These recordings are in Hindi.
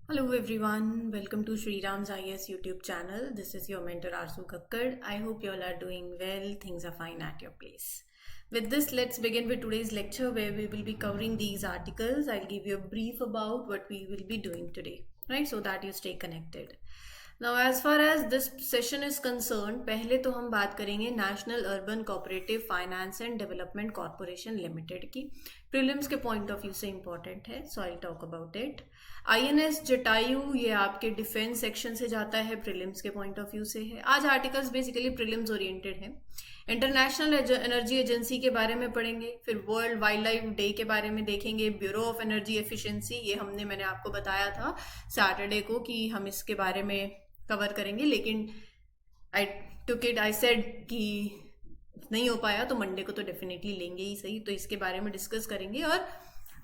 Hello everyone, welcome to Sri Ram's IS YouTube channel. This is your mentor Arzu Kakkar. I hope you all are doing well, things are fine at your place. With this, let's begin with today's lecture where we will be covering these articles. I'll give you a brief about what we will be doing today, right? So that you stay connected. Now, as far as this session is concerned, पहले तो हम बात करेंगे national urban cooperative finance and development corporation limited की. प्रीलिम्स के पॉइंट ऑफ व्यू से इंपॉर्टेंट है, so I talk about it. INS Jatayu ये आपके डिफेंस सेक्शन से जाता है, प्रीलिम्स के पॉइंट ऑफ व्यू से है. आज आर्टिकल्स बेसिकली प्रीलिम्स ओरिएंटेड है. इंटरनेशनल एनर्जी एजेंसी के बारे में पढ़ेंगे, फिर वर्ल्ड वाइल्ड लाइफ डे के बारे में देखेंगे, ब्यूरो ऑफ एनर्जी एफिशिएंसी, ये मैंने आपको बताया था सैटरडे को कि हम इसके बारे में कवर करेंगे, लेकिन आई सेड कि नहीं हो पाया तो मंडे को तो डेफिनेटली लेंगे ही सही. तो इसके बारे में डिस्कस करेंगे और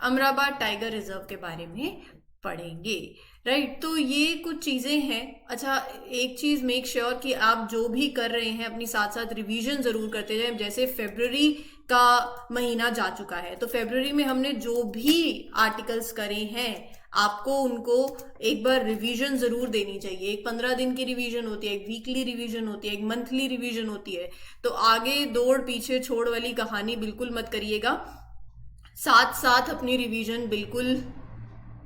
अमराबाद टाइगर रिजर्व के बारे में पढ़ेंगे, राइट. तो ये कुछ चीजें हैं. अच्छा, एक चीज मेक श्योर कि आप जो भी कर रहे हैं अपनी साथ साथ रिवीजन जरूर करते जाएं. जैसे फेब्रुअरी का महीना जा चुका है, तो फेब्रुअरी में हमने जो भी आर्टिकल्स करे हैं आपको उनको एक बार रिवीजन जरूर देनी चाहिए. एक 15 दिन की रिवीजन होती है, एक वीकली रिवीजन होती है, एक मंथली रिवीजन होती है. तो आगे दौड़ पीछे छोड़ वाली कहानी बिल्कुल मत करिएगा, साथ साथ अपनी रिवीजन बिल्कुल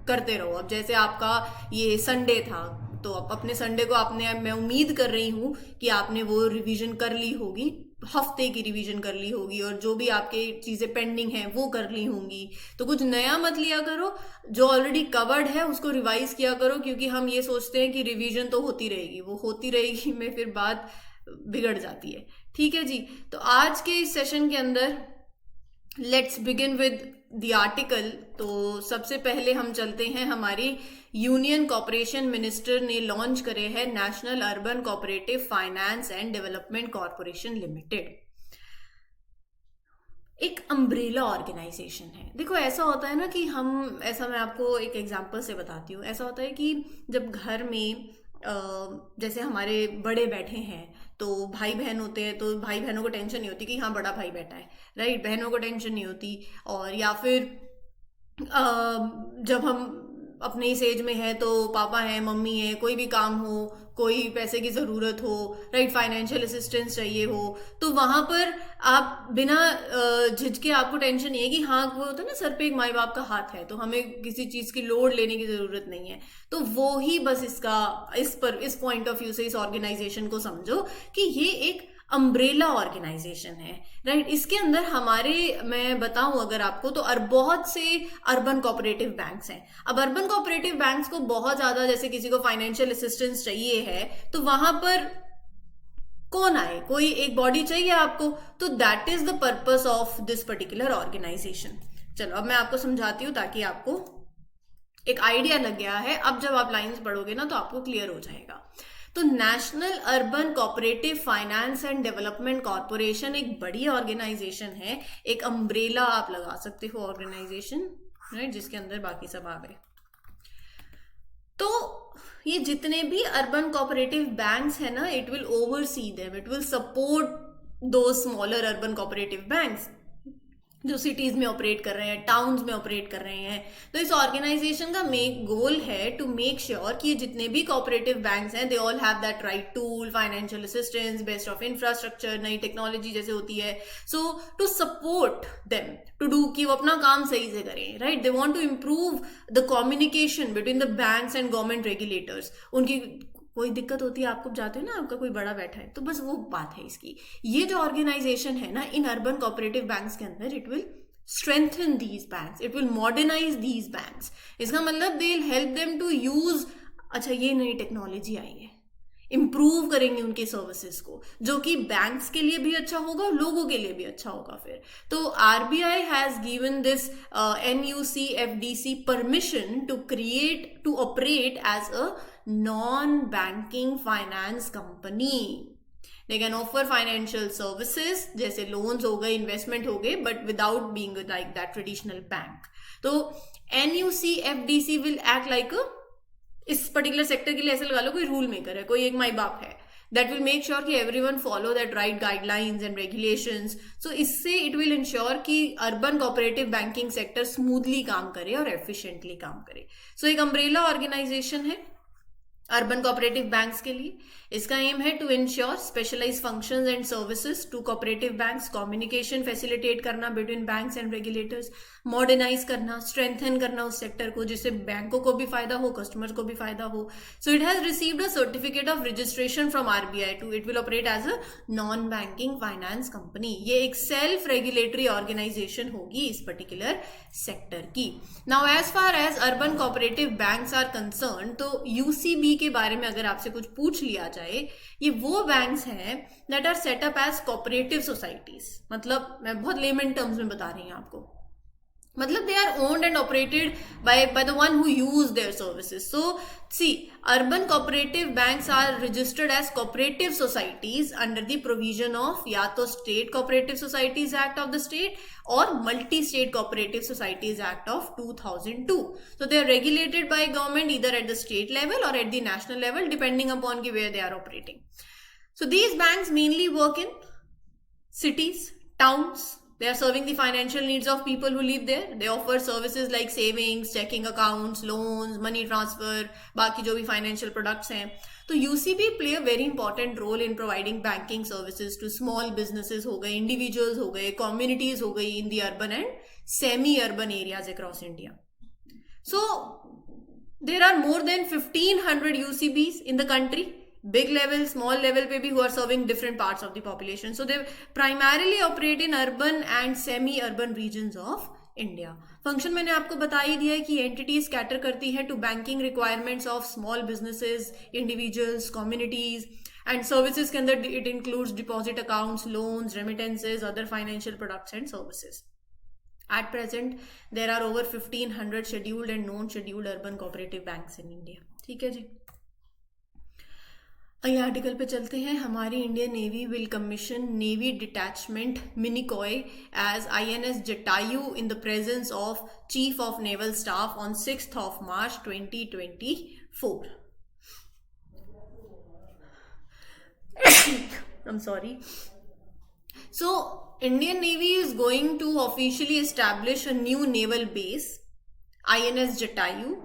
करते रहो. अब जैसे आपका ये संडे था, तो अपने संडे को मैं उम्मीद कर रही हूँ कि आपने वो रिवीजन कर ली होगी, हफ्ते की रिवीजन कर ली होगी, और जो भी आपके चीजें पेंडिंग हैं वो कर ली होंगी. तो कुछ नया मत लिया करो, जो ऑलरेडी कवर्ड है उसको रिवाइज किया करो, क्योंकि हम ये सोचते हैं कि रिवीजन तो होती रहेगी, वो होती रहेगी में फिर बात बिगड़ जाती है. ठीक है जी. तो आज के इस सेशन के अंदर let's begin with the article. तो सबसे पहले हम चलते हैं, हमारी यूनियन कॉर्पोरेशन मिनिस्टर ने लॉन्च करे है national urban cooperative finance and development corporation limited. एक अम्ब्रेला ऑर्गेनाइजेशन है. देखो, ऐसा होता है ना कि मैं आपको एक एग्जांपल से बताती हूँ. ऐसा होता है कि जब घर में जैसे हमारे बड़े बैठे हैं तो भाई बहन होते हैं, तो भाई बहनों को टेंशन नहीं होती कि हाँ बड़ा भाई बैठा है, राइट. बहनों को टेंशन नहीं होती. और या फिर जब हम अपने इस एज में है तो पापा हैं, मम्मी है, कोई भी काम हो, कोई पैसे की ज़रूरत हो, राइट, फाइनेंशियल असिस्टेंस चाहिए हो, तो वहाँ पर आप बिना झिझके, आपको टेंशन नहीं है कि हाँ वो होता है ना, सर पे एक माई बाप का हाथ है तो हमें किसी चीज़ की लोड लेने की ज़रूरत नहीं है. तो वो ही बस इस पॉइंट ऑफ व्यू से इस ऑर्गेनाइजेशन को समझो कि ये एक अम्ब्रेला ऑर्गेनाइजेशन है, राइट. इसके अंदर मैं बताऊं अगर आपको, तो बहुत से अर्बन कोऑपरेटिव बैंक्स हैं. अब अर्बन कोऑपरेटिव बैंक्स को बहुत ज्यादा, जैसे किसी को फाइनेंशियल असिस्टेंस चाहिए है तो वहां पर कौन आए, कोई एक बॉडी चाहिए आपको. तो that is the purpose of this particular organization. चलो अब मैं आपको समझाती हूँ ताकि आपको एक आइडिया लग गया है. अब जब आप लाइंस पढ़ोगे ना तो आपको क्लियर हो जाएगा. तो national urban cooperative finance and development corporation एक बड़ी ऑर्गेनाइजेशन है, एक अम्ब्रेला आप लगा सकते हो ऑर्गेनाइजेशन, राइट, जिसके अंदर बाकी सब आ गए. तो ये जितने भी अर्बन कोऑपरेटिव बैंक्स है ना, it will oversee them, it will support दो स्मॉलर अर्बन कोऑपरेटिव बैंक्स जो सिटीज में ऑपरेट कर रहे हैं, टाउन्स में ऑपरेट कर रहे हैं. तो इस ऑर्गेनाइजेशन का गोल है टू मेक श्योर कि ये जितने भी कोऑपरेटिव बैंक्स हैं, they all have that right tool, financial assistance, best of infrastructure, नई टेक्नोलॉजी जैसे होती है, so to support them to do, कि वो अपना काम सही से करें, right. They want to improve the communication between the banks and government regulators. उनकी कोई दिक्कत होती है, आपको जाते हो ना, आपका कोई बड़ा बैठा है, तो बस वो बात है इसकी. ये जो ऑर्गेनाइजेशन है ना इन अर्बन कोऑपरेटिव बैंक्स के अंदर, it will strengthen these banks, it will modernize these banks. इसका मतलब they will help them to use, अच्छा ये नई टेक्नोलॉजी आई है, इम्प्रूव करेंगे उनके सर्विसेज को, जो कि बैंक्स के लिए भी अच्छा होगा और लोगों के लिए भी अच्छा होगा फिर. तो RBI has given this NUCFDC permission to operate as a non-banking finance company. They can offer financial services जैसे loans हो गए, investment हो गए, but without being like that traditional bank. तो NUCFDC will act like a, इस पर्टिकुलर सेक्टर के लिए ऐसे लगा लो कोई रूल मेकर है, कोई एक माई बाप है. that will make sure कि everyone follow that right guidelines and regulations. So इससे it will ensure कि urban cooperative banking sector smoothly काम करे और efficiently काम करे. So एक umbrella organization है अर्बन कोऑपरेटिव बैंक्स के लिए. इसका एम है to ensure specialise functions and services to cooperative banks, communication facilitate करना between banks and regulators, modernise करना, स्ट्रेंथन करना उस सेक्टर को जिससे बैंकों को भी फायदा हो, कस्टमर्स को भी फायदा हो. So it has received a certificate of registration from RBI to it will operate as a non banking finance company. ये एक सेल्फ रेगुलेटरी ऑर्गेनाइजेशन होगी इस पर्टिकुलर सेक्टर की. Now as far as urban cooperative banks are concern, तो यूसीबी के बारे में अगर आपसे कुछ पूछ लिया जाए, ये वो बैंक्स हैं that are set up as cooperative societies. मतलब मैं बहुत लेमन टर्म्स में बता रही हूँ आपको, मतलब they are owned and operated by the one who use their services. So see, urban cooperative banks are registered as cooperative societies under the provision of या तो State Cooperative Societies Act of the state or Multi-State Cooperative Societies Act of 2002. So they are regulated by government either at the state level or at the national level depending upon where they are operating. So these banks mainly work in cities, towns. They are serving the financial needs of people who live there. They offer services like savings, checking accounts, loans, money transfer, बाकी जो भी financial products हैं. तो UCB play a very important role in providing banking services to small businesses हो गए, individuals हो गए, communities हो गई in the urban and semi-urban areas across India. So there are more than 1500 UCBs in the country. Big level, small level पे भी who are serving different parts of the population. So they primarily operate in urban and semi-urban regions of India. Function मैंने आपको बता ही दिया है कि एंटिटीज कैटर करती है to banking requirements of small businesses, individuals, communities, and services के अंदर it includes deposit accounts, loans, remittances, other financial products and services. At present, there are over 1500 scheduled and non-scheduled urban cooperative banks in India. ठीक है जी. अगले आर्टिकल पे चलते हैं. हमारी Indian Navy will commission navy detachment Minicoy as INS Jatayu in the presence of chief of naval staff on 6th of March 2024. I'm sorry. So Indian Navy is going to officially establish a new naval base, INS Jatayu,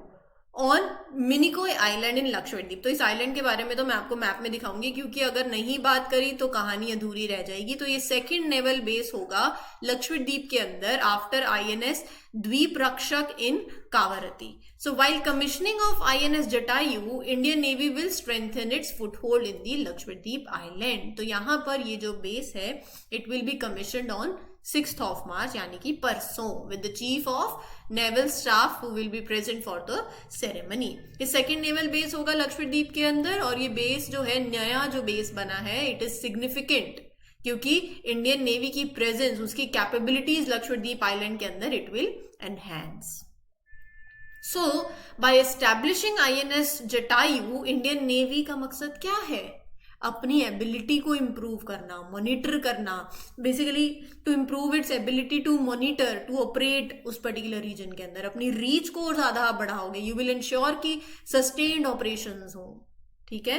on Minicoy island in Lakshadweep. तो इस आइलैंड के बारे में तो मैं आपको मैप में दिखाऊंगी क्योंकि अगर नहीं बात करी तो कहानी अधूरी रह जाएगी. तो ये सेकंड नेवल बेस होगा लक्षद्वीप के अंदर आफ्टर INS द्वीप रक्षक इन कावरती. So while commissioning of INS Jatayu, Indian Navy will strengthen its foothold in the Lakshadweep Island. तो यहाँ पर ये जो बेस है it will be commissioned on 6th of March यानी कि परसों with the chief of naval staff who will be present for the ceremony. ये सेकेंड नेवल बेस होगा लक्षद्वीप के अंदर और ये बेस जो है नया जो बेस बना है it is significant क्योंकि इंडियन नेवी की प्रेजेंस, उसकी कैपेबिलिटीज लक्षद्वीप आइलैंड के अंदर it will enhance. So by establishing INS Jatayu, Indian Navy का मकसद क्या है? अपनी एबिलिटी को इम्प्रूव करना, मॉनिटर करना, basically to improve its ability to monitor, to operate उस पर्टिकुलर रीजन के अंदर. अपनी रीच को और ज्यादा आप बढ़ाओगे. यू विल इंश्योर कि सस्टेन्ड ऑपरेशंस हो. ठीक है.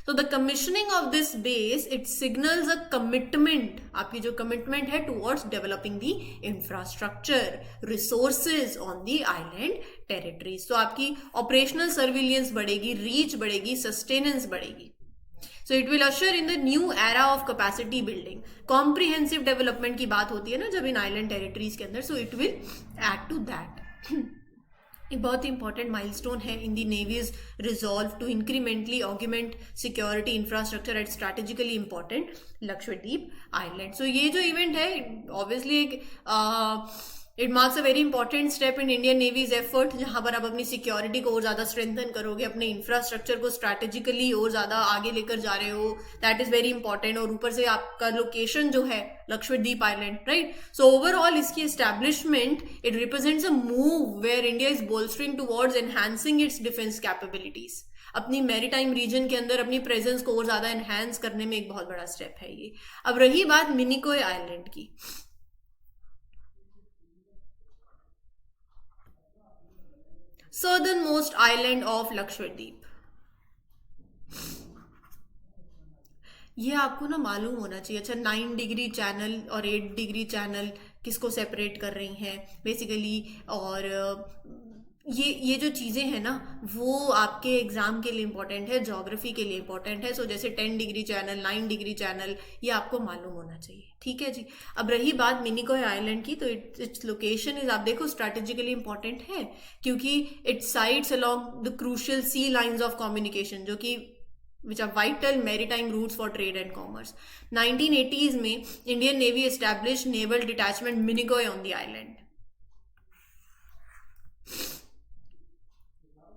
तो the commissioning of this base it signals a commitment, आपकी जो कमिटमेंट है towards developing the infrastructure, resources on the island territories. तो आपकी ऑपरेशनल सर्विलियंस बढ़ेगी, रीच बढ़ेगी, सस्टेनेंस बढ़ेगी. So it will usher in the new era of capacity building. Comprehensive development की बात होती है ना जब इन आइलैंड टेरिटरीज के अंदर, so it will add to that. एक बहुत ही इंपॉर्टेंट माइलस्टोन है in the navy's resolve to incrementally augment security infrastructure at strategically important Lakshadweep island. So ये जो इवेंट है ऑब्वियसली एक it marks a very important step in Indian navy's effort, जहां पर आप अपनी सिक्योरिटी को और ज्यादा स्ट्रेंथन करोगे, अपने इंफ्रास्ट्रक्चर को स्ट्रैटेजिकली और ज्यादा आगे लेकर जा रहे हो. That is very important. और ऊपर से आपका लोकेशन जो है Lakshadweep island, right. So overall इसकी establishment it represents a move where India is bolstering towards enhancing its defence capabilities. अपनी मैरीटाइम रीजन के अंदर अपनी प्रेजेंस को और ज्यादा एनहांस करने में एक बहुत बड़ा स्टेप है ये. अब रही बात मिनिकोय आइलैंड की. Southernmost island of Lakshadweep. ये आपको ना मालूम होना चाहिए। अच्छा, 9 डिग्री चैनल और 8 डिग्री चैनल किसको सेपरेट कर रही हैं बेसिकली, और ये जो चीज़ें हैं ना वो आपके एग्जाम के लिए इंपॉर्टेंट है, ज्योग्राफी के लिए इंपॉर्टेंट है। सो जैसे 10 डिग्री चैनल, 9 डिग्री चैनल, ये आपको मालूम होना चाहिए। ठीक है जी। अब रही बात मिनिकॉय आइलैंड की, तो इट्स लोकेशन इज, आप देखो, स्ट्रैटेजिकली इंपॉर्टेंट है क्योंकि it sides along the crucial sea lines of communication, जो कि which are vital maritime routes for trade and commerce. 1980s में Indian Navy established naval detachment Minicoy on the island.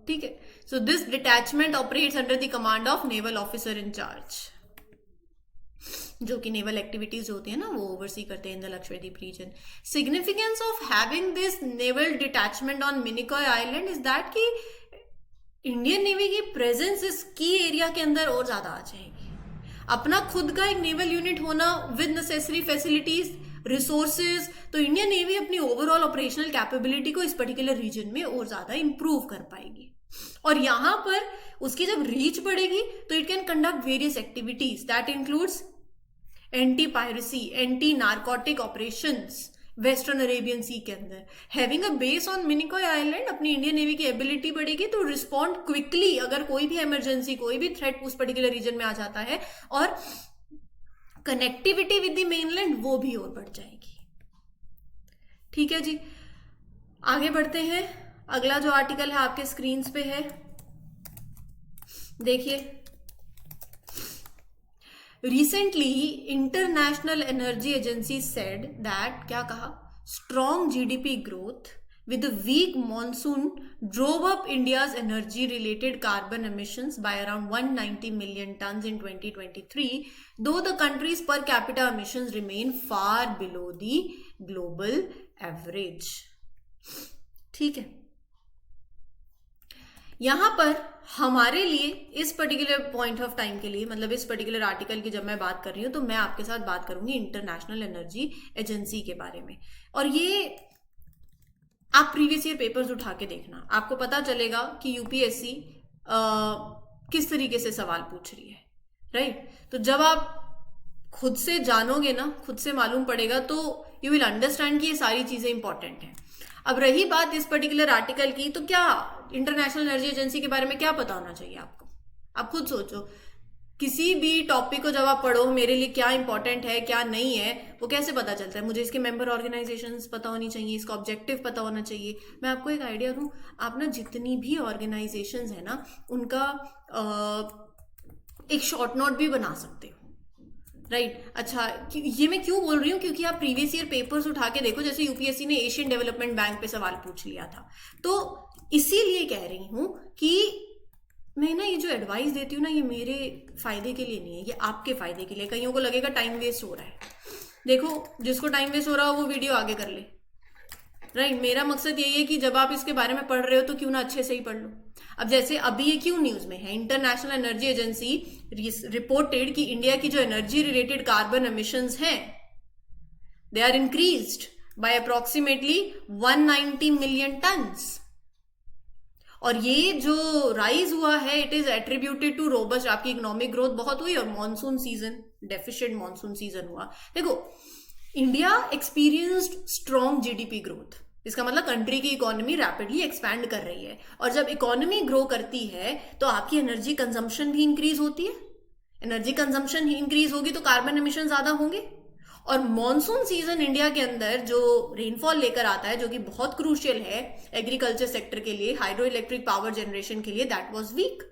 ठीक है। So this detachment operates under the command of naval officer in charge, जो कि नेवल एक्टिविटीज होती है ना वो ओवरसी करते हैं in the Lakshadweep region. Significance of having this naval detachment on Minicoy island is that कि इंडियन नेवी की प्रेजेंस इस की एरिया के अंदर और ज्यादा आ जाएगी। अपना खुद का एक नेवल यूनिट होना विद नेसेसरी फैसिलिटीज, रिसोर्सेज, तो इंडियन नेवी अपनी ओवरऑल ऑपरेशनल कैपेबिलिटी को इस पर्टिकुलर रीजन में और ज्यादा इंप्रूव कर पाएगी। और यहां पर उसकी जब रीच बढ़ेगी तो it can conduct various activities that includes anti piracy, anti narcotic operations western Arabian sea के अंदर। Having a base on Minicoy island अपनी इंडियन नेवी की एबिलिटी बढ़ेगी टू रिस्पॉन्ड क्विकली अगर कोई भी इमरजेंसी, कोई भी थ्रेट उस पर्टिकुलर रीजन में आ जाता है, और कनेक्टिविटी विद द मेनलैंड वो भी और बढ़ जाएगी। ठीक है जी, आगे बढ़ते हैं। अगला जो आर्टिकल है आपके स्क्रीन पे है, देखिए। Recently, International Energy Agency said that, क्या कहा, strong GDP growth with a weak monsoon drove up India's energy-related carbon emissions by around 190 million tons in 2023, though the country's per capita emissions remain far below the global average. ठीक है, यहां पर हमारे लिए इस पर्टिकुलर पॉइंट ऑफ टाइम के लिए, मतलब इस पर्टिकुलर आर्टिकल की जब मैं बात कर रही हूं तो मैं आपके साथ बात करूंगी इंटरनेशनल एनर्जी एजेंसी के बारे में। और ये आप प्रीवियस ईयर पेपर्स उठा के देखना, आपको पता चलेगा कि यूपीएससी किस तरीके से सवाल पूछ रही है, राइट। तो जब आप खुद से जानोगे ना, खुद से मालूम पड़ेगा, तो यू विल अंडरस्टैंड कि ये सारी चीजें इंपॉर्टेंट हैं। अब रही बात इस पर्टिकुलर आर्टिकल की, तो क्या इंटरनेशनल एनर्जी एजेंसी के बारे में क्या पता होना चाहिए आपको? आप खुद सोचो, किसी भी टॉपिक को जब आप पढ़ो, मेरे लिए क्या इंपॉर्टेंट है क्या नहीं है वो कैसे पता चलता है? मुझे इसके मेंबर ऑर्गेनाइजेशंस पता होनी चाहिए, इसका ऑब्जेक्टिव पता होना चाहिए। मैं आपको एक आइडिया दूं, आप ना जितनी भी ऑर्गेनाइजेशंस है ना उनका एक शॉर्ट नोट भी बना सकते हो, राइट। अच्छा, ये मैं क्यों बोल रही हूँ, क्योंकि आप प्रीवियस ईयर पेपर्स उठा के देखो, जैसे यूपीएससी ने एशियन डेवलपमेंट बैंक पे सवाल पूछ लिया था, तो इसीलिए कह रही हूं कि मैं ना ये जो एडवाइस देती हूँ ना, ये मेरे फायदे के लिए नहीं है, ये आपके फायदे के लिए। कईयों को लगेगा टाइम वेस्ट हो रहा है, देखो जिसको टाइम वेस्ट हो रहा हो वो वीडियो आगे कर ले, राइट। मेरा मकसद यही है कि जब आप इसके बारे में पढ़ रहे हो तो क्यों ना अच्छे से ही पढ़ लो। अब जैसे अभी ये क्यों न्यूज में है, इंटरनेशनल एनर्जी एजेंसी रिपोर्टेड कि इंडिया की जो एनर्जी रिलेटेड कार्बन एमिशंस हैं they are increased by approximately 190 million tons. और ये जो राइज हुआ है it is attributed to robust, आपकी इकोनॉमिक ग्रोथ बहुत हुई और monsoon season, deficient monsoon season हुआ। देखो, India experienced strong GDP growth, इसका मतलब कंट्री की इकोनॉमी रैपिडली एक्सपैंड कर रही है, और जब इकोनॉमी ग्रो करती है तो आपकी एनर्जी कंजम्पशन भी इंक्रीज होती है। एनर्जी कंजम्पशन इंक्रीज होगी तो कार्बन एमिशन ज्यादा होंगे। और मॉनसून सीजन इंडिया के अंदर जो रेनफॉल लेकर आता है, जो कि बहुत क्रूशियल है एग्रीकल्चर सेक्टर के लिए, हाइड्रो इलेक्ट्रिक पावर जनरेशन के लिए, दैट वाज वीक,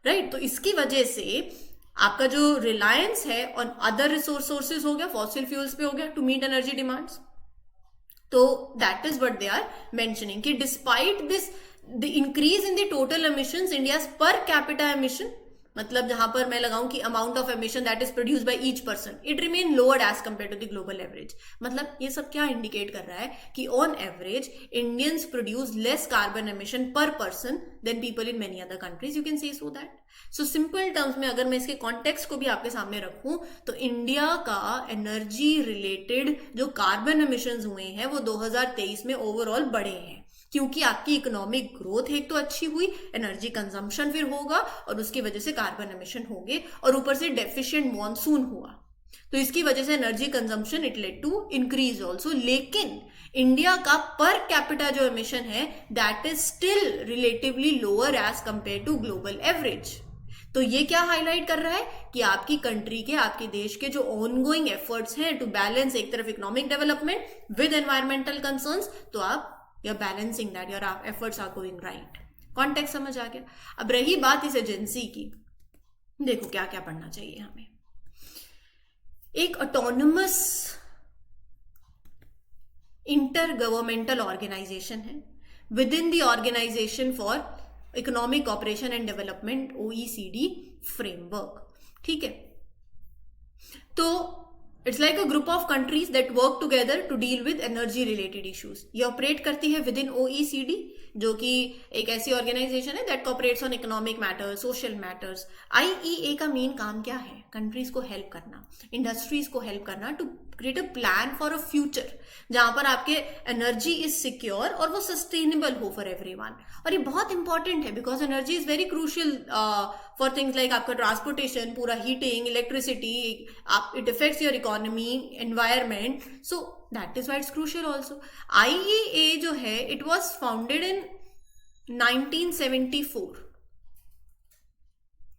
राइट। तो इसकी वजह से आपका जो रिलायंस है ऑन अदर रिसोर्स सोर्सेज हो गया, फॉसिल फ्यूल्स पे हो गया, टू मीट एनर्जी डिमांड्स। तो that is what they are mentioning कि despite this the increase in the total emissions, India's per capita emission, मतलब जहां पर मैं लगाऊं कि amount of emission that is produced by each person, it remain lower as compare to the global average. मतलब ये सब क्या इंडिकेट कर रहा है कि on average Indians produce less carbon emission per person then people in many other countries, you can say so that. So simple terms में अगर मैं इसके कॉन्टेक्स्ट को भी आपके सामने रखूं तो इंडिया का एनर्जी रिलेटेड जो कार्बन एमिशंस हुए हैं वो 2023 में ओवरऑल बढ़े हैं। क्योंकि आपकी इकोनॉमिक ग्रोथ एक तो अच्छी हुई, एनर्जी कंजम्पशन फिर होगा और उसकी वजह से कार्बन एमिशन होंगे, और ऊपर से डेफिशिएंट मॉनसून हुआ तो इसकी वजह से energy consumption it led to increase also. लेकिन इंडिया का पर कैपिटा जो एमिशन है that is still relatively lower as compare to global average. तो ये क्या हाईलाइट कर रहा है कि आपकी कंट्री के, आपके देश के जो ऑनगोइंग एफर्ट्स हैं टू बैलेंस एक तरफ economic development with environmental concerns, तो आप you are balancing that, your efforts are going right. Context समझ आ गया। अब रही बात इस एजेंसी की, देखो क्या क्या पढ़ना चाहिए हमें। एक ऑटोनमस इंटर गवर्नमेंटल ऑर्गेनाइजेशन है within the organization for economic cooperation and development, OECD framework. ठीक है, तो it's like a group of countries that work together to deal with energy related issues. ये ऑपरेट करती है विद इन OECD, जो कि एक ऐसी ऑर्गेनाइजेशन है that cooperates on economic matters, social matters. IEA का मेन काम क्या है? कंट्रीज को हेल्प करना, इंडस्ट्रीज को हेल्प करना to create a plan for a future जहां पर आपके एनर्जी इज सिक्योर और वो सस्टेनेबल हो फॉर एवरीवन। और ये बहुत इंपॉर्टेंट है because energy is very crucial for things like आपका ट्रांसपोर्टेशन, पूरा heating, electricity, it affects your economy, environment, so that is why it's crucial also. IEA जो है इट वॉज फाउंडेड इन 1974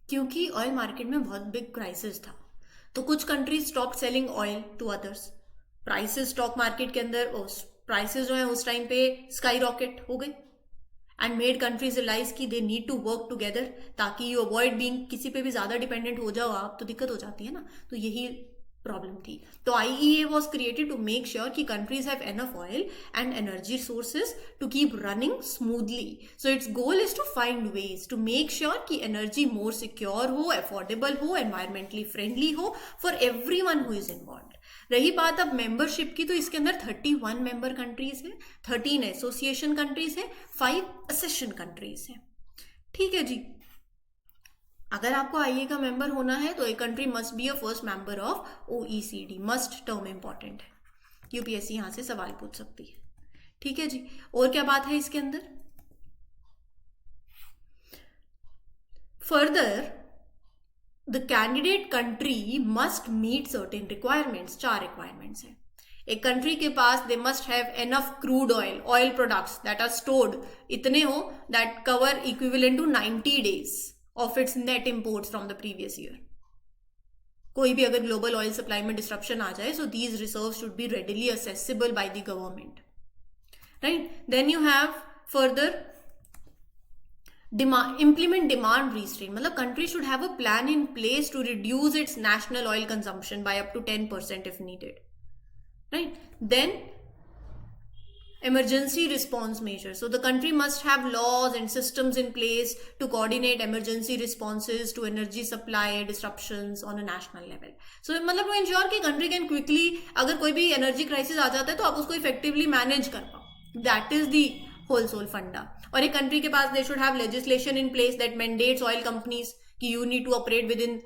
क्योंकि ऑयल मार्केट में बहुत बिग क्राइसिस था, तो कुछ countries stop selling oil to others. Prices stock market के अंदर प्राइसेस जो है उस टाइम पे स्काई रॉकेट हो गई एंड मेड कंट्रीज रियलाइज कि they need to work together ताकि यू अवॉइड बीइंग, किसी पे भी ज्यादा डिपेंडेंट हो जाओ आप तो दिक्कत हो जाती है ना, तो यही प्रॉब्लम थी। तो IEA was created to make sure कि countries have enough oil and energy sources to keep running smoothly. So its goal is to find ways to make sure कि एनर्जी मोर सिक्योर हो, अफोर्डेबल हो, एनवायरमेंटली फ्रेंडली हो for everyone who is involved. रही बात अब मेंबरशिप की, तो इसके अंदर 31 मेंबर कंट्रीज हैं, 13 एसोसिएशन कंट्रीज हैं, 5 असेशन कंट्रीज हैं। ठीक है जी, अगर आपको IEA का मेंबर होना है तो एक country must be a first member of OECD। Must term important है, UPSC यहां से सवाल पूछ सकती है। ठीक है जी, और क्या बात है इसके अंदर? Further the candidate country must meet certain requirements. 4 requirements है एक कंट्री के पास। They must have enough crude oil, oil products that are stored, इतने हो that cover equivalent to 90 days of its net imports from the previous year। कोई भी अगर ग्लोबल ऑयल सप्लाई में डिस्ट्रप्शन आ जाए, so these reserves should be readily accessible by the government, right? Then you have further implement demand restraint, मतलब country should have a plan in place to reduce its national oil consumption by up to 10% if needed, right? Then emergency response measures, so the country must have laws and systems in place to coordinate emergency responses to energy supply disruptions on a national level। so मतलब to ensure कि country can quickly, अगर कोई भी energy crisis आ जाता है तो आप उसको effectively manage कर पाओ। that is the whole sole funda। और एक country के पास they should have legislation in place that mandates oil companies कि you need to operate within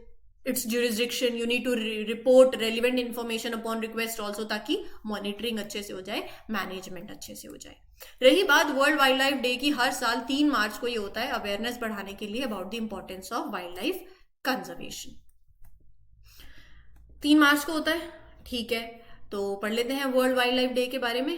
its jurisdiction, you need to report relevant information upon request also, ताकि मॉनिटरिंग अच्छे से हो जाए, मैनेजमेंट अच्छे से हो जाए। रही बात वर्ल्ड वाइल्ड लाइफ डे की, हर साल 3 मार्च को ये होता है अवेयरनेस बढ़ाने के लिए about the importance of wild life conservation. 3 मार्च को होता है, ठीक है, तो पढ़ लेते हैं वर्ल्ड वाइल्ड लाइफ डे के बारे में।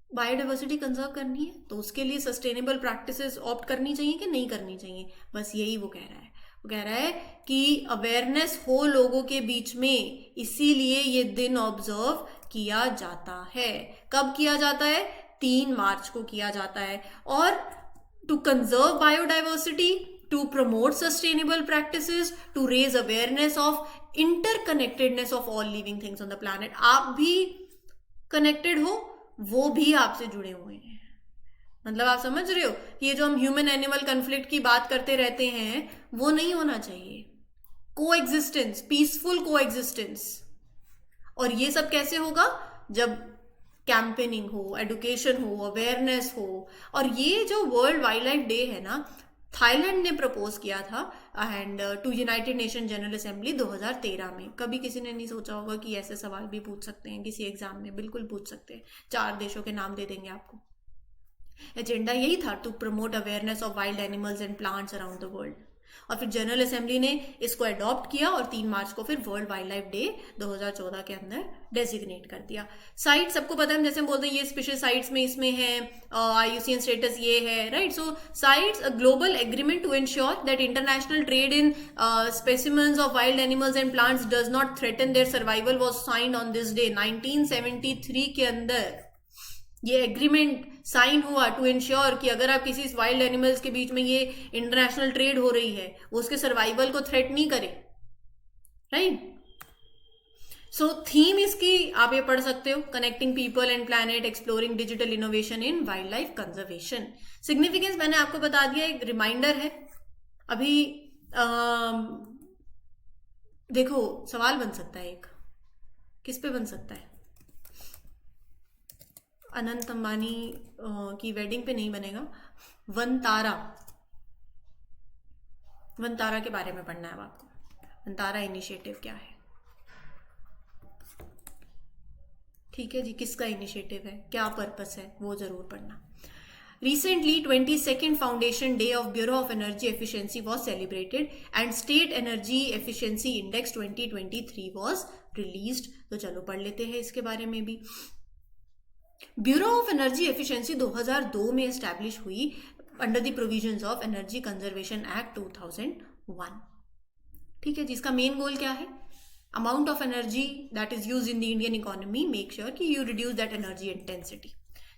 बायोडाइवर्सिटी कंजर्व करनी है तो उसके लिए सस्टेनेबल प्रैक्टिसेस ऑप्ट करनी चाहिए कि नहीं करनी चाहिए, बस यही वो कह रहा है। वो कह रहा है कि अवेयरनेस हो लोगों के बीच में, इसीलिए ये दिन ऑब्जर्व किया जाता है। कब किया जाता है? 3 मार्च को किया जाता है। और to conserve biodiversity, to promote sustainable practices, to raise awareness of interconnectedness of all living things on the planet. आप भी कनेक्टेड हो, वो भी आपसे जुड़े हुए हैं। मतलब आप समझ रहे हो कि ये जो हम ह्यूमन एनिमल कन्फ्लिक्ट की बात करते रहते हैं वो नहीं होना चाहिए। को एग्जिस्टेंस, पीसफुल को एग्जिस्टेंस। और ये सब कैसे होगा? जब कैंपेनिंग हो, एडुकेशन हो, अवेयरनेस हो। और ये जो वर्ल्ड वाइल्ड लाइफ डे है ना, थाईलैंड ने प्रपोज किया था and to United Nation General Assembly 2013 में। कभी किसी ने नहीं सोचा होगा कि ऐसे सवाल भी पूछ सकते हैं किसी एग्जाम में, बिल्कुल पूछ सकते हैं। 4 देशों के नाम दे देंगे आपको। एजेंडा यही था, to promote awareness of wild animals and plants around the world. और फिर जनरल असेंबली ने इसको अडॉप्ट किया और 3 मार्च को फिर वर्ल्ड वाइल्ड लाइफ डे 2014 के अंदर डेजिग्नेट कर दिया। साइट सबको पता है, जैसे हम बोलते हैं ये स्पेशल साइट्स में इसमें है, IUCN स्टेटस ये है, right. So CITES, a global agreement to ensure that international trade in specimens of wild animals and plants does not threaten their survival was signed on this day. 1973 के अंदर ये एग्रीमेंट साइन हुआ टू इंश्योर कि अगर आप किसी वाइल्ड एनिमल्स के बीच में ये इंटरनेशनल ट्रेड हो रही है वो उसके सर्वाइवल को थ्रेट नहीं करे, राइट। सो थीम इसकी आप ये पढ़ सकते हो, connecting people and planet, exploring digital innovation in wild life conservation. Significance मैंने आपको बता दिया, एक रिमाइंडर है। अभी देखो सवाल बन सकता है एक, किस पे बन सकता है? अनंत अंबानी की वेडिंग पे नहीं बनेगा, वनतारा के बारे में पढ़ना है आपको। वनतारा इनिशिएटिव क्या है, ठीक है जी, किसका इनिशिएटिव है, क्या पर्पस है, वो जरूर पढ़ना। Recently, 22nd Foundation Day of Bureau of Energy Efficiency was celebrated and State Energy Efficiency Index 2023 was released। तो चलो पढ़ लेते हैं इसके बारे में भी। ब्यूरो ऑफ एनर्जी एफिशिएंसी 2002 में एस्टैब्लिश हुई under the provisions of energy conservation act 2001। ठीक है जी, इसका मेन गोल क्या है? Amount of energy that is used in the Indian economy, make sure कि you reduce that energy intensity.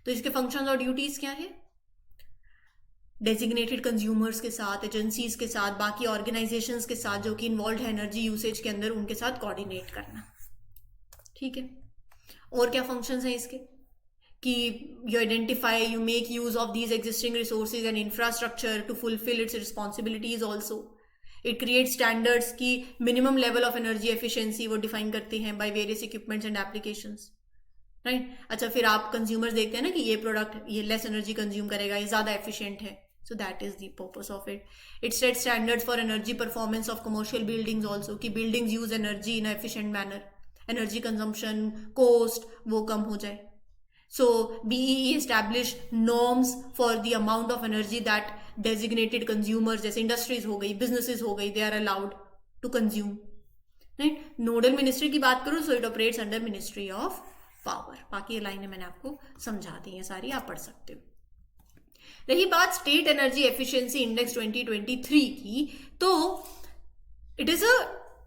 तो इसके फंक्शंस और ड्यूटीज क्या है? डेजिग्नेटेड कंज्यूमर्स के साथ, एजेंसीज के साथ, बाकी ऑर्गेनाइजेशंस के साथ जो कि इन्वॉल्व है एनर्जी यूसेज के अंदर, उनके साथ कोऑर्डिनेट करना। ठीक है, और क्या फंक्शंस हैं इसके? कि you identify, you make use of these existing resources and infrastructure to fulfill its responsibilities also. It creates standards की minimum level of energy efficiency वो define करते हैं by various equipments and applications, right? अच्छा, फिर आप consumers देखते हैं ना कि ये product ये less energy consume करेगा, ये ज़्यादा efficient है, so that is the purpose of it. It sets standards for energy performance of commercial buildings also, कि buildings use energy in a efficient manner, energy consumption, cost वो कम हो जाए। So BEE established norms for the amount of energy that designated consumers, जैसे industries हो गई, businesses हो गई, they are allowed to consume, right? Nodal ministry की बात करूँ, so it operates under Ministry of Power। बाकी ये लाइनें मैंने आपको समझा दी हैं सारी, आप पढ़ सकते हो। रही बात स्टेट एनर्जी एफिशिएंसी इंडेक्स 2023 की, तो it is a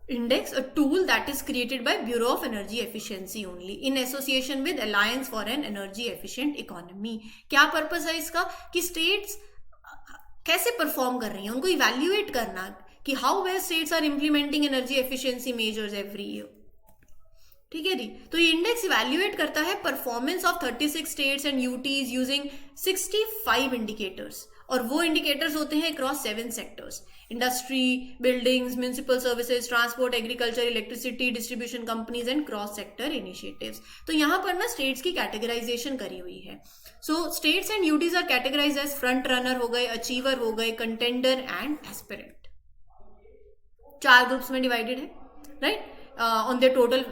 index, a tool that is created by Bureau of Energy Efficiency only in association with Alliance for an Energy Efficient Economy। क्या पर्पस है इसका? कि स्टेट्स कैसे परफॉर्म कर रही हैं, उनको इवैल्यूएट करना कि how well states are implementing energy efficiency measures every year. ठीक है जी, तो ये इंडेक्स इवैल्यूएट करता है performance of 36 states and UTs using 65 indicators, और वो इंडिकेटर्स होते हैं across 7 sectors: industry, buildings, municipal services, transport, agriculture, electricity distribution companies and cross sector initiatives. तो यहाँ पर ना स्टेट्स की कैटेगराइजेशन करी हुई है। So states and UTs are categorize as front runner हो गए, अचीवर हो गए, कंटेंडर एंड एस्पिरेंट। 4 ग्रुप्स में डिवाइडेड है, right, on the total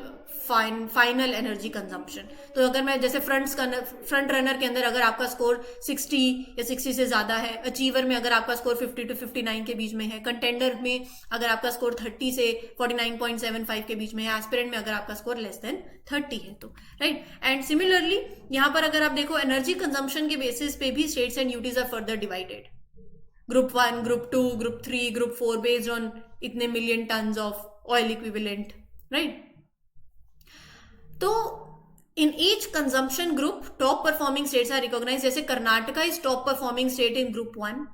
final energy consumption. तो अगर मैं जैसे फ्रंट रनर के अंदर अगर आपका स्कोर 60 या 60 से ज्यादा है, अचीवर में अगर आपका स्कोर 50 to 59 के बीच में है, कंटेंडर में अगर आपका स्कोर 30 से 49.75 के बीच में है, एस्पिरेंट में अगर आपका स्कोर लेस देन 30 है, तो राइट। एंड सिमिलरली यहाँ पर अगर आप देखो एनर्जी कंजम्पशन के बेसिस पे भी states and UTs are further divided, group 1, group 2, group 3, group 4 based on इतने million tonnes of oil equivalent, right. तो in each consumption group top performing states are recognise, जैसे Karnataka is top performing state in group 1,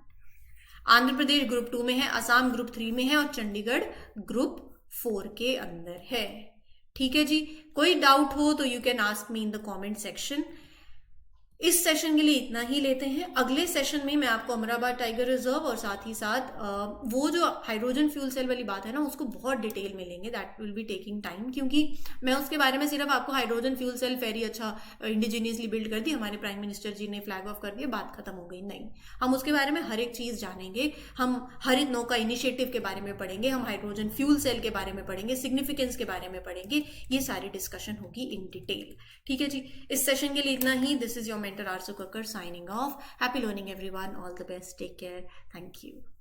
Andhra Pradesh group 2 में है, असम ग्रुप 3 में है और चंडीगढ़ ग्रुप 4 के अंदर है। ठीक है जी, कोई डाउट हो तो you can ask me in the comment section. इस सेशन के लिए इतना ही लेते हैं। अगले सेशन में मैं आपको अमराबाद टाइगर रिजर्व और साथ ही साथ वो जो हाइड्रोजन फ्यूल सेल वाली बात है ना, उसको बहुत डिटेल में लेंगे। That will be taking time, क्योंकि मैं उसके बारे में सिर्फ आपको हाइड्रोजन फ्यूल सेल वेरी अच्छा इंडिजीनियसली बिल्ड कर दी, हमारे प्राइम मिनिस्टर जी ने फ्लैग ऑफ कर दिया, बात खत्म हो गई। नहीं, हम उसके बारे में हर एक चीज़ जानेंगे। हम हरित नौका इनिशिएटिव के बारे में पढ़ेंगे, हम हाइड्रोजन फ्यूल सेल के बारे में पढ़ेंगे, सिग्निफिकेंस के बारे में पढ़ेंगे। ये सारी डिस्कशन होगी इन डिटेल। ठीक है जी, इस सेशन के लिए इतना ही। This is your mentor Arzu Kakkar signing off. Happy learning everyone. All the best. Take care. Thank you.